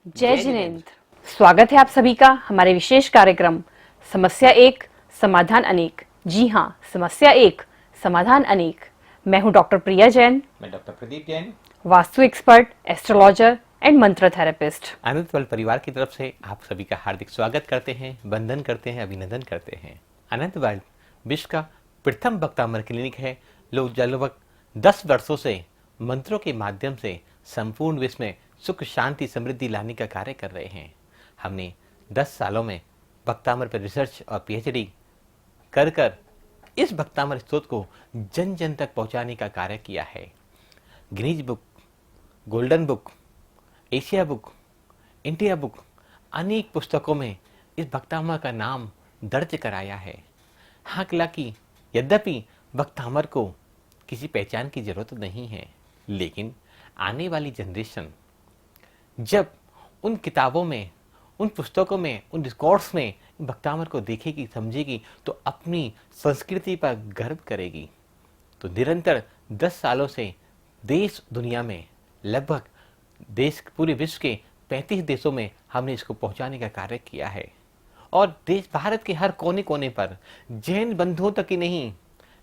जय जिनेन्द्र। स्वागत है आप सभी का हमारे विशेष कार्यक्रम समस्या एक समाधान अनेक। जी हाँ, समस्या एक समाधान अनेक। मैं हूँ डॉक्टर प्रिया जैन। मैं doctor Pradeep Jain, vastu expert, astrologer and मंत्र थेरेपिस्ट। अनंत वर्ल्ड परिवार की तरफ से आप सभी का हार्दिक स्वागत करते हैं, वंदन करते हैं, अभिनंदन करते हैं। अनंत वर्ल्ड विश्व का प्रथम वक्तामर क्लिनिक है। लोग लगभग 10 वर्षों से मंत्रों के माध्यम से संपूर्ण विश्व में सुख शांति समृद्धि लाने का कार्य कर रहे हैं। हमने 10 सालों में वक्तामर पर रिसर्च और पीएचडी कर कर इस वक्तामर स्रोत को जन जन तक पहुंचाने का कार्य किया है। Guinness book, golden book, Asia book, India book, अनेक पुस्तकों में इस भक्तामर का नाम दर्ज कराया है। हालांकि यद्यपि भक्तामर को किसी पहचान की जरूरत नहीं है, लेकिन आने वाली जनरेशन जब उन किताबों में, उन पुस्तकों में, उन रिकॉर्ड्स में भक्तामर को देखेगी, समझेगी तो अपनी संस्कृति पर गर्व करेगी। तो निरंतर 10 सालों से देश दुनिया में लगभग देश पूरे विश्व के 35 देशों में हमने इसको पहुंचाने का कार्य किया है। और देश भारत के हर कोने कोने पर जैन बंधुओं तक ही नहीं,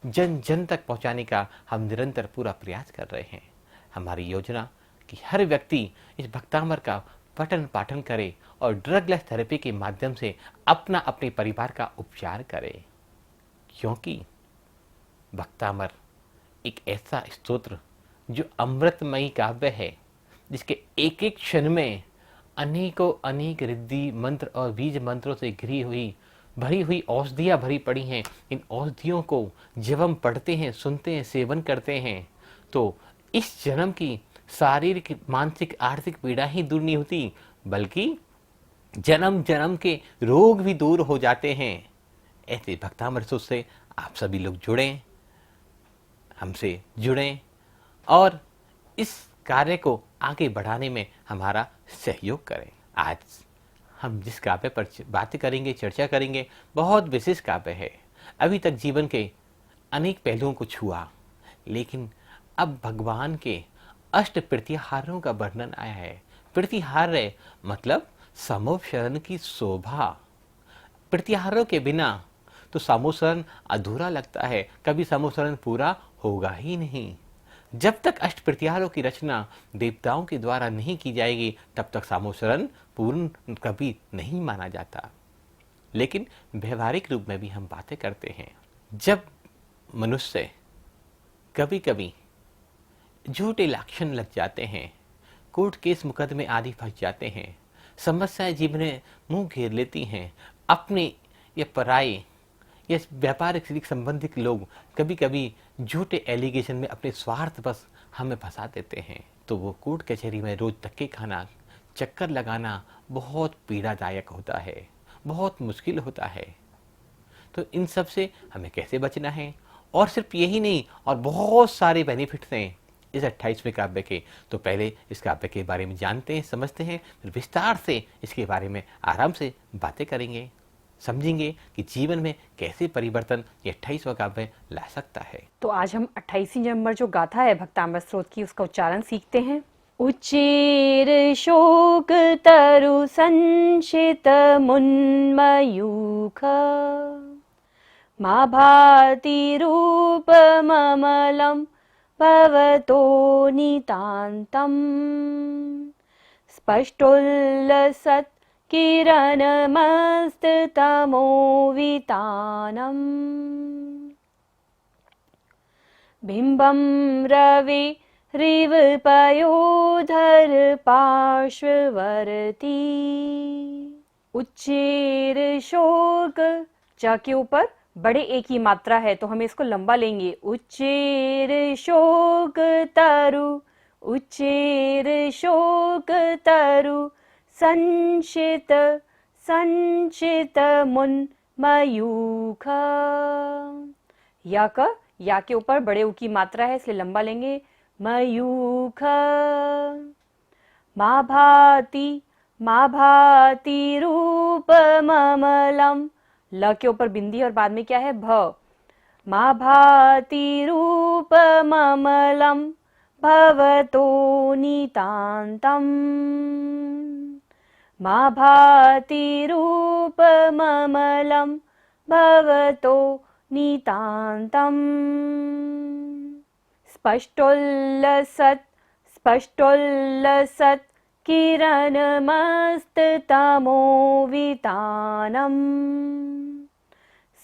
जन जन तक पहुंचाने का हम निरंतर पूरा प्रयास कर रहे हैं। हमारी योजना कि हर व्यक्ति इस भक्तामर का पठन पाठन करे और ड्रग लेस थेरेपी के माध्यम से अपना अपने परिवार का उपचार करे, क्योंकि भक्तामर एक ऐसा स्तोत्र जो अमृतमयी काव्य है, जिसके एक एक क्षण में अनेकों अनेक रिद्धि मंत्र और बीज मंत्रों से घिरी हुई भरी हुई औषधियाँ भरी पड़ी हैं। इन औषधियों को जब हम पढ़ते हैं, सुनते हैं, सेवन करते हैं तो इस जन्म की शारीरिक, मानसिक, आर्थिक पीड़ा ही दूर नहीं होती, बल्कि जन्म जन्म के रोग भी दूर हो जाते हैं। ऐसे भक्तामर से आप सभी लोग जुड़ें, हमसे जुड़ें और इस कार्य को आगे बढ़ाने में हमारा सहयोग करें। आज हम जिस काव्य पर बातें करेंगे, चर्चा करेंगे, बहुत विशेष काव्य है। अभी तक जीवन के अनेक पहलुओं को छुआ, लेकिन अब भगवान के अष्ट प्रतिहारों का वर्णन आया है। प्रतिहार्य मतलब समोपशरण की शोभा। प्रतिहारों के बिना तो समोसरण अधूरा लगता है, कभी समोसरण पूरा होगा ही नहीं। जब तक अष्ट प्रतिहारों की रचना देवताओं के द्वारा नहीं की जाएगी, तब तक समोसरण पूर्ण कभी नहीं माना जाता। लेकिन व्यवहारिक रूप में भी हम बातें करते हैं। जब मनुष्य कभी कभी झूठे लक्षण लग जाते हैं, कोर्ट केस मुकदमे आदि फंस जाते हैं, समस्याएं जीवन में मुंह घेर लेती हैं, अपने या पराये या व्यापारिक से संबंधित लोग कभी कभी झूठे एलिगेशन में अपने स्वार्थ बस हमें फंसा देते हैं, तो वो कोर्ट कचहरी में रोज धक्के खाना, चक्कर लगाना बहुत पीड़ादायक होता है, बहुत मुश्किल होता है। तो इन सब से हमें कैसे बचना है? और सिर्फ यही नहीं, और बहुत सारे बेनिफिट्स हैं इस 28वें काव्य के। तो पहले इस काव्य के बारे में जानते हैं, समझते हैं, फिर विस्तार से इसके बारे में आराम से बातें करेंगे, समझेंगे कि जीवन में कैसे परिवर्तन ये 28वां काव्य ला सकता है। तो आज हम 28 नंबर जो गाथा है भक्तामर स्रोत की, उसका उच्चारण सीखते हैं। उच्चेर शोक तरु संशित मुन्मयूख मा भाति रूपममलं भवतो नितान्तम् स्पष्टोल्लसत् किरणमस्ततमोवितानम् बिम्बं रवि रिवपयोधर पार्श्ववर्ती उच्चेर शोक। च के ऊपर बड़े एक ही मात्रा है, तो हमें इसको लंबा लेंगे। उच्चेर शोक तरु, उच्चेर शोक तरु संशित संचित मुन्मयूख। या के ऊपर बड़े ऊ की मात्रा है, इसलिए लंबा लेंगे। मयूख मा भाति रूपममलं। ल के ऊपर बिंदी और बाद में क्या है? भ। मा भाति रूपममलं भवतो नितान्तम् मा भाति रूपममलं भवतो नितान्तम्। स्पष्टोल्लसत् किरणमस्ततमोवितानम्।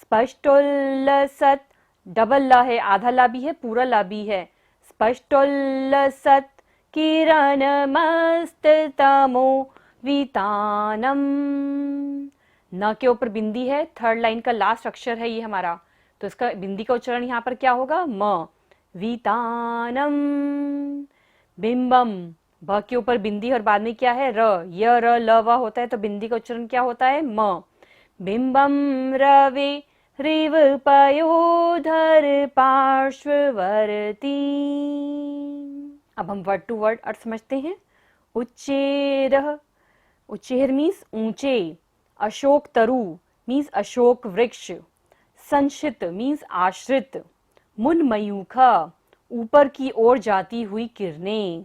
स्पष्टोल्लसत्, डबल ला है, आधा ला भी है, पूरा ला भी है। स्पष्टोल्लसत् किरणमस्ततमोवितानम्। न के ऊपर बिंदी है, थर्ड लाइन का लास्ट अक्षर है ये हमारा, तो इसका बिंदी का उच्चारण यहाँ पर क्या होगा, म। वितानम। बिंबम, ब के ऊपर बिंदी और बाद में क्या है, र। य र ल व होता है, तो बिंदी का उच्चारण क्या होता है, म। बिंबम रवे रिव पयोधर पार्श्ववर्ती। अब हम वर्ड टू वर्ड अर्थ समझते हैं। उच्चेरः, उच्चेर मीन्स ऊंचे। अशोक तरु मीन्स अशोक वृक्ष। संशित मीन्स आश्रित। मुन्मयूखा, ऊपर की ओर जाती हुई किरणें।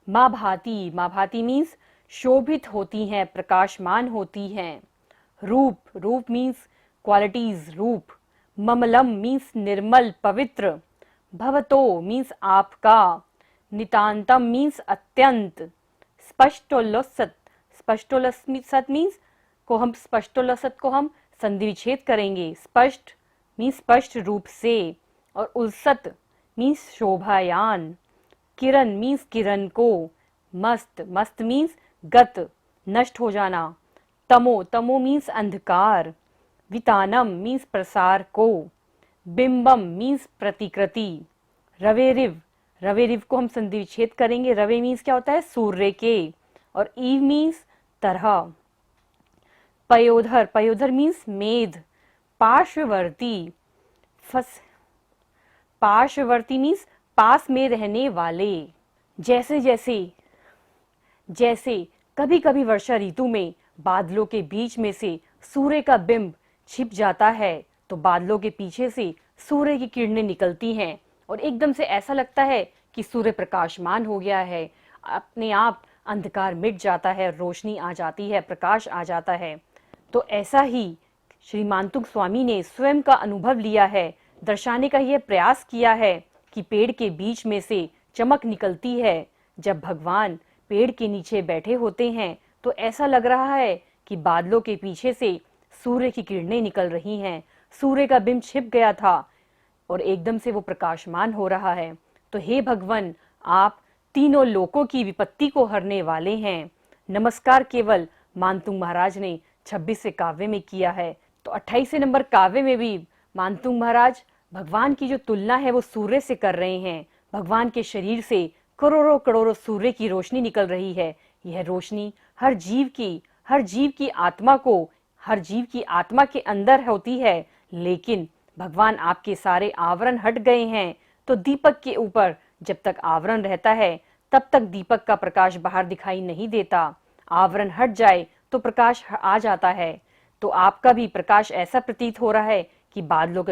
माँ भाती मीन्स शोभित होती हैं, प्रकाशमान होती हैं। रूप मीन्स क्वालिटीज, रूप। ममलम मीन्स निर्मल, पवित्र। भवतो मीन्स आपका। नितांतम मीन्स अत्यंत। स्पष्टोल्लसत मीन्स स्पष्टोल्लसत को हम संधि विच्छेद करेंगे। स्पष्ट मीन्स स्पष्ट रूप से, और उल्सत मीन्स शोभायान। किरण मीन्स किरण को। मस्त मीन्स गत, नष्ट हो जाना। तमो मीन्स अंधकार। वितानम मीन्स प्रसार को। बिंबम मीन्स प्रतिकृति। रवेरिव को हम संधि विच्छेद करेंगे। रवे मीन्स क्या होता है, सूर्य के, और ईव मीन्स तरह। पयोधर मीन्स मेध। पार्श्ववर्ती मीन्स पास में रहने वाले। जैसे कभी कभी वर्षा ऋतु में बादलों के बीच में से सूर्य का बिंब छिप जाता है, तो बादलों के पीछे से सूर्य की किरणें निकलती हैं और एकदम से ऐसा लगता है कि सूर्य प्रकाशमान हो गया है, अपने आप अंधकार मिट जाता है, रोशनी आ जाती है, प्रकाश आ जाता है। तो ऐसा ही श्री मांतुक स्वामी ने स्वयं का अनुभव लिया है, दर्शाने का यह प्रयास किया है कि पेड़ के बीच में से चमक निकलती है। जब भगवान पेड़ के नीचे बैठे होते हैं तो ऐसा लग रहा है कि बादलों के पीछे से सूर्य की किरणें निकल रही हैं, सूर्य का बिंब छिप गया था और एकदम से वो प्रकाशमान हो रहा है। तो हे भगवान, आप तीनों लोकों की विपत्ति को हरने वाले हैं। नमस्कार केवल मानतुंग महाराज ने 26वें काव्य में किया है। तो 28वें नंबर काव्य में भी मानतुंग महाराज भगवान की जो तुलना है वो सूर्य से कर रहे हैं। भगवान के शरीर से करोड़ों करोड़ों सूर्य की रोशनी निकल रही है। यह रोशनी हर जीव की आत्मा को, हर जीव की आत्मा के अंदर होती है, लेकिन भगवान आपके सारे आवरण हट गए हैं, तो दीपक के ऊपर जब तक आवरण रहता है तब तक दीपक का प्रकाश बाहर दिखाई नहीं देता। आवरण हट जाए तो प्रकाश आ जाता है। तो आपका भी प्रकाश ऐसा प्रतीत हो रहा है कि बादलों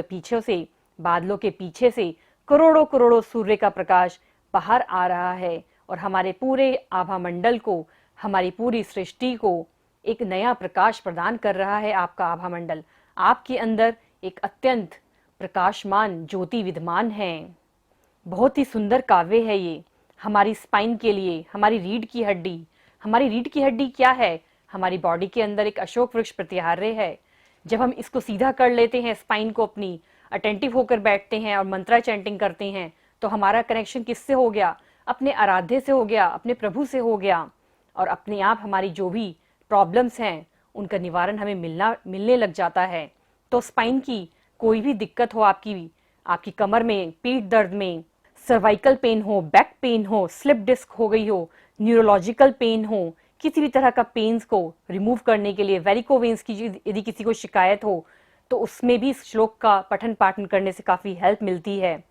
के पीछे से करोड़ों करोड़ों सूर्य का प्रकाश बाहर आ रहा है और हमारे पूरे आभा मंडल को, हमारी पूरी सृष्टि को एक नया प्रकाश प्रदान कर रहा है। आपका आभा मंडल, आपके अंदर एक अत्यंत प्रकाशमान ज्योति विद्यमान है। बहुत ही सुंदर काव्य है ये हमारी स्पाइन के लिए। हमारी रीढ़ की हड्डी क्या है, हमारी बॉडी के अंदर एक अशोक वृक्ष प्रत्याहार्य है। जब हम इसको सीधा कर लेते हैं, स्पाइन को अपनी अटेंटिव होकर बैठते हैं और मंत्रा चैंटिंग करते हैं, तो हमारा कनेक्शन किससे हो गया, अपने आराध्य से हो गया, अपने प्रभु से हो गया, और अपने आप हमारी जो भी प्रॉब्लम्स हैं उनका निवारण हमें मिलने लग जाता है। तो स्पाइन की कोई भी दिक्कत हो, आपकी कमर में, पीठ दर्द में, सर्वाइकल पेन हो, बैक पेन हो, स्लिप डिस्क हो गई हो, न्यूरोलॉजिकल पेन हो, किसी भी तरह का पेन्स को रिमूव करने के लिए, वेरिकोवेन्स की यदि किसी को शिकायत हो, तो उसमें भी इस श्लोक का पठन पाठन करने से काफ़ी हेल्प मिलती है।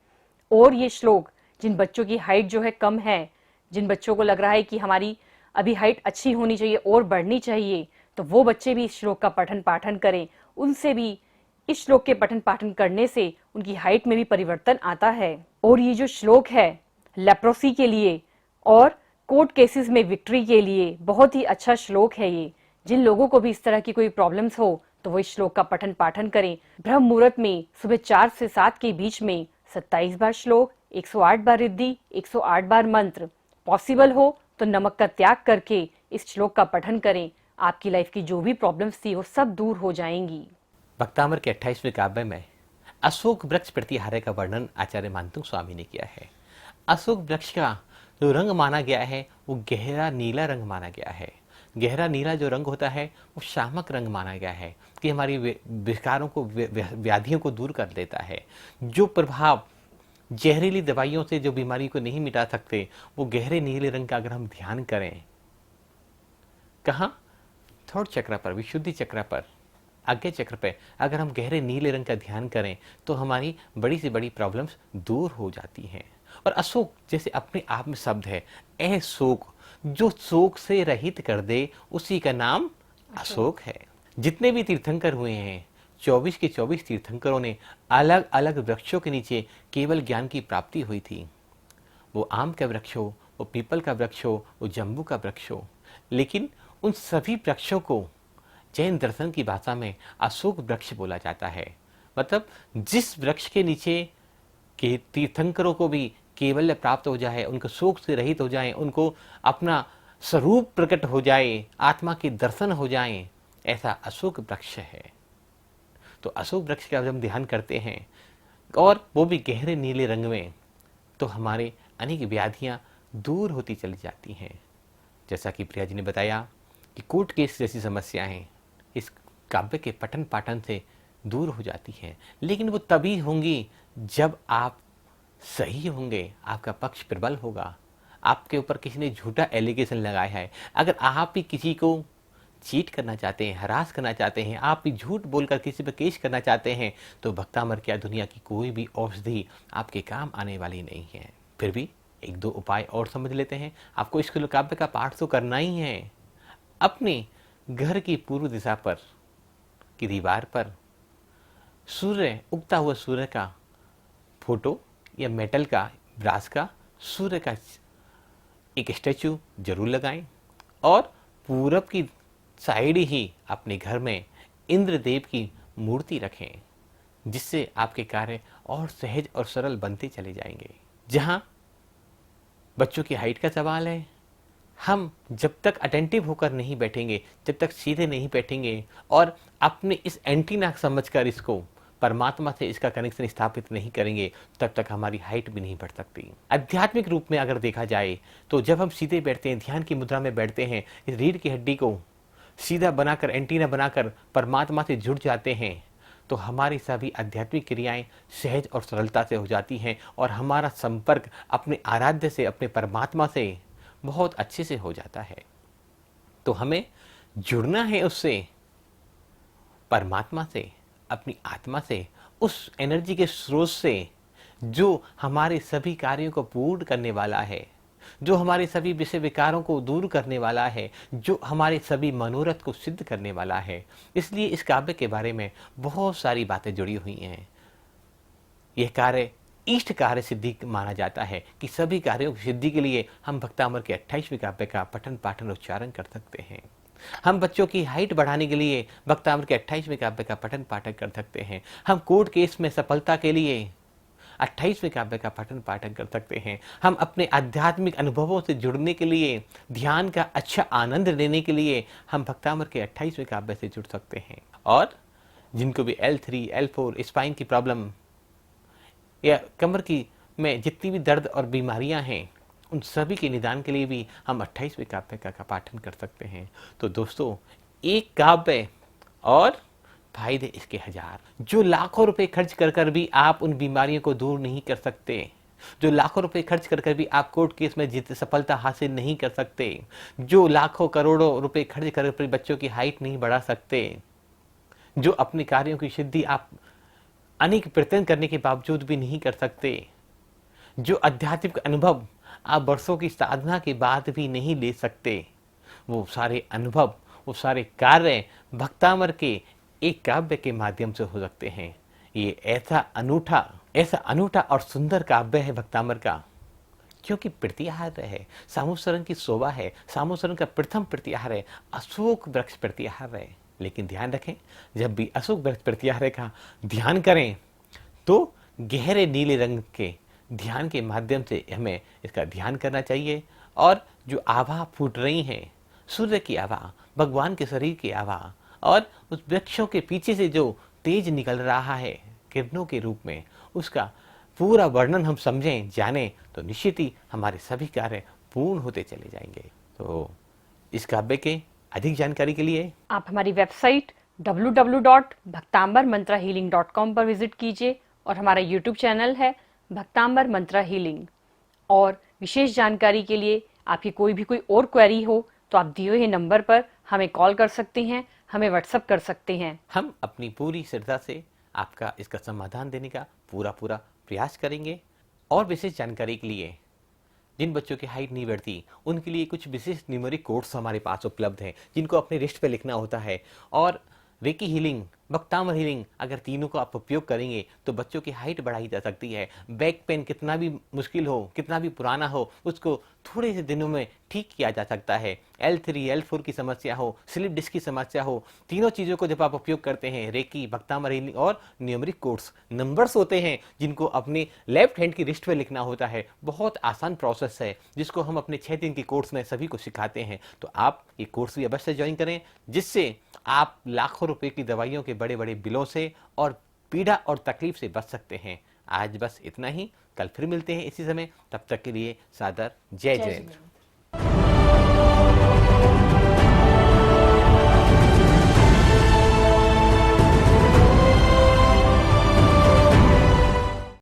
और ये श्लोक जिन बच्चों की हाइट जो है कम है, जिन बच्चों को लग रहा है कि हमारी अभी हाइट अच्छी होनी चाहिए और बढ़नी चाहिए, तो वो बच्चे भी इस श्लोक का पठन पाठन करें। उनसे भी इस श्लोक के पठन पाठन करने से उनकी हाइट में भी परिवर्तन आता है। और ये जो श्लोक है लेप्रोसी के लिए और कोर्ट केसेस में विक्ट्री के लिए बहुत ही अच्छा श्लोक है ये। जिन लोगों को भी इस तरह की कोई प्रॉब्लम्स हो तो वो इस श्लोक का पठन पाठन करें। ब्रह्म मुहूर्त में सुबह 4 से 7 के बीच में 27 बार श्लोक, 108 बार रिद्धि, 108 बार मंत्र। पॉसिबल हो तो नमक का त्याग करके इस श्लोक का पठन करें। आपकी लाइफ की जो भी प्रॉब्लम्स थी वो सब दूर हो जाएंगी। भक्तामर के 28वें काव्य में अशोक वृक्ष प्रतिहारे का वर्णन आचार्य मानतुंग स्वामी ने किया है। अशोक वृक्ष का जो रंग माना गया है वो गहरा नीला रंग माना गया है। गहरा नीला जो रंग होता है वो शामक रंग माना गया है कि हमारी विकारों को, व्याधियों को दूर कर देता है। जो प्रभाव जहरीली दवाइयों से जो बीमारी को नहीं मिटा सकते, वो गहरे नीले रंग का अगर हम ध्यान करें, कहाँ, थर्ड चक्र पर, विशुद्धि चक्र पर, आज्ञा चक्र पे अगर हम गहरे नीले रंग का ध्यान करें तो हमारी बड़ी से बड़ी प्रॉब्लम्स दूर हो जाती हैं। और अशोक जैसे अपने आप में शब्द है, शोक, जो शोक से रहित कर दे उसी का नाम अशोक है। जितने भी तीर्थंकर हुए हैं, 24 के 24 तीर्थंकरों ने अलग अलग वृक्षों के नीचे केवल ज्ञान की प्राप्ति हुई थी। वो आम का वृक्ष हो, वो पीपल का वृक्ष हो, वो जम्बू का वृक्ष हो, लेकिन उन सभी वृक्षों को जैन दर्शन की भाषा में अशोक वृक्ष बोला जाता है। मतलब जिस वृक्ष के नीचे के तीर्थंकरों को भी केवल्य प्राप्त हो जाए, उनको शोक से रहित हो जाए, उनको अपना स्वरूप प्रकट हो जाए, आत्मा के दर्शन हो जाए, ऐसा अशोक वृक्ष है। तो अशोक वृक्ष का जब हम ध्यान करते हैं और वो भी गहरे नीले रंग में, तो हमारे अनेक व्याधियां दूर होती चली जाती हैं। जैसा कि प्रिया जी ने बताया कि कोर्ट केस जैसी समस्याएं इस काव्य के पठन पाठन से दूर हो जाती हैं, लेकिन वो तभी होंगी जब आप सही होंगे, आपका पक्ष प्रबल होगा, आपके ऊपर किसी ने झूठा एलिगेशन लगाया है। अगर आप भी किसी को चीट करना चाहते हैं, हरास करना चाहते हैं, आप भी झूठ बोलकर किसी पर केस करना चाहते हैं, तो भक्तामर क्या दुनिया की कोई भी औषधि आपके काम आने वाली नहीं है। फिर भी एक दो उपाय और समझ लेते हैं। आपको इस काव्य का पाठ तो करना ही है। अपने घर की पूर्व दिशा पर की दीवार पर सूर्य, उगता हुआ सूर्य का फोटो या मेटल का, ब्रास का, सूर्य का एक स्टैचू जरूर लगाएं और पूरब की साइड ही अपने घर में इंद्रदेव की मूर्ति रखें, जिससे आपके कार्य और सहज और सरल बनते चले जाएंगे। जहां बच्चों की हाइट का सवाल है, हम जब तक अटेंटिव होकर नहीं बैठेंगे, जब तक सीधे नहीं बैठेंगे और अपने इस एंटीना समझकर इसको परमात्मा से इसका कनेक्शन स्थापित नहीं करेंगे, तब तक हमारी हाइट भी नहीं बढ़ सकती। आध्यात्मिक रूप में अगर देखा जाए तो जब हम सीधे बैठते हैं, ध्यान की मुद्रा में बैठते हैं, इस रीढ़ की हड्डी को सीधा बनाकर, एंटीना बनाकर परमात्मा से जुड़ जाते हैं, तो हमारी सभी आध्यात्मिक क्रियाएं सहज और सरलता से हो जाती हैं और हमारा संपर्क अपने आराध्य से, अपने परमात्मा से बहुत अच्छे से हो जाता है। तो हमें जुड़ना है उससे, परमात्मा से, अपनी आत्मा से, उस एनर्जी के स्रोत से जो हमारे सभी कार्यों को पूर्ण करने वाला है, जो हमारे सभी विषय विकारों को दूर करने वाला है, जो हमारे सभी मनोरथ को सिद्ध करने वाला है। इसलिए इस काव्य के बारे में बहुत सारी बातें जुड़ी हुई हैं। यह कार्य इष्ट कार्य सिद्धि माना जाता है कि सभी कार्यों की सिद्धि के लिए हम भक्तामर के 28वें काव्य का पठन पाठन उच्चारण कर सकते हैं। हम बच्चों की हाइट बढ़ाने के लिए भक्तामर के 28वें काव्य का पठन पाठन कर सकते हैं। हम कोर्ट केस में सफलता के लिए 28वें काव्य का पठन पाठन कर सकते हैं। हम अपने आध्यात्मिक अनुभवों से जुड़ने के लिए, ध्यान का अच्छा आनंद लेने के लिए हम भक्तामर के 28वें काव्य से जुड़ सकते हैं। और जिनको भी L3, L4 स्पाइन की प्रॉब्लम या कमर की में जितनी भी दर्द और बीमारियां हैं, उन सभी के निदान के लिए भी हम 28वें काव्य का पाठन कर सकते हैं। तो दोस्तों, एक काव्य और फायदे इसके हजार। जो लाखों रुपए खर्च कर भी आप उन बीमारियों को दूर नहीं कर सकते, जो लाखों रुपए खर्च कर भी आप कोर्ट केस में जीत सफलता हासिल नहीं कर सकते, जो लाखों करोड़ों रुपए खर्च कर बच्चों की हाइट नहीं बढ़ा सकते, जो अपने कार्यों की सिद्धि आप अनेक प्रयत्न करने के बावजूद भी नहीं कर सकते, जो आध्यात्मिक अनुभव आप वर्षों की साधना के बाद भी नहीं ले सकते, वो सारे अनुभव, वो सारे कार्य भक्तामर के एक काव्य के माध्यम से हो सकते हैं। ये ऐसा अनूठा और सुंदर काव्य है भक्तामर का क्योंकि प्रत्याहार है, सामूसरन की शोभा है, सामूसरन का प्रथम प्रत्याहार है, अशोक वृक्ष प्रत्याहार है। लेकिन ध्यान रखें, जब भी अशोक वृक्ष प्रत्याहार का ध्यान करें तो गहरे नीले रंग के ध्यान के माध्यम से हमें इसका ध्यान करना चाहिए। और जो आभा फूट रही हैं, सूर्य की आभा, भगवान के शरीर की आभा, और उस वृक्षों के पीछे से जो तेज निकल रहा है किरणों के रूप में, उसका पूरा वर्णन हम समझें, जानें, तो निश्चित ही हमारे सभी कार्य पूर्ण होते चले जाएंगे। तो इस काव्य के अधिक जानकारी के लिए आप हमारी वेबसाइट www.bhaktambarmantrahealing.com पर विजिट कीजिए और हमारा यूट्यूब चैनल है भक्तांबर मंत्रा हीलिंग। और विशेष जानकारी के लिए आपकी कोई और क्वेरी हो तो आप दिए हुए नंबर पर हमें कॉल कर सकते हैं, हमें व्हाट्सएप कर सकते हैं। हम अपनी पूरी श्रद्धा से आपका इसका समाधान देने का पूरा प्रयास करेंगे। और विशेष जानकारी के लिए, जिन बच्चों की हाइट नहीं बढ़ती उनके लिए कुछ विशेष न्यूमेरिक कोड्स हमारे पास उपलब्ध हैं, जिनको अपने रिस्ट पे लिखना होता है। और रेकी हीलिंग, भक्तामर हीलिंग, अगर तीनों को आप उपयोग करेंगे तो बच्चों की हाइट बढ़ाई जा सकती है। बैक पेन कितना भी मुश्किल हो, कितना भी पुराना हो, उसको थोड़े से दिनों में ठीक किया जा सकता है। L3, L4 की समस्या हो, स्लिप डिस्क की समस्या हो, तीनों चीज़ों को जब आप उपयोग करते हैं, रेकी, भक्तामर हीलिंग और न्यूमेरिक कोड्स, नंबर्स होते हैं जिनको अपने लेफ्ट हैंड की रिस्ट पे लिखना होता है। बहुत आसान प्रोसेस है जिसको हम अपने 6 दिन के कोर्स में सभी को सिखाते हैं। तो आप ये कोर्स भी अवश्य ज्वाइन करें, जिससे आप लाखों रुपए की दवाइयों के बड़े बड़े बिलों से और पीड़ा और तकलीफ से बच सकते हैं। आज बस इतना ही, कल फिर मिलते हैं इसी समय। तब तक के लिए सादर जय जयंत।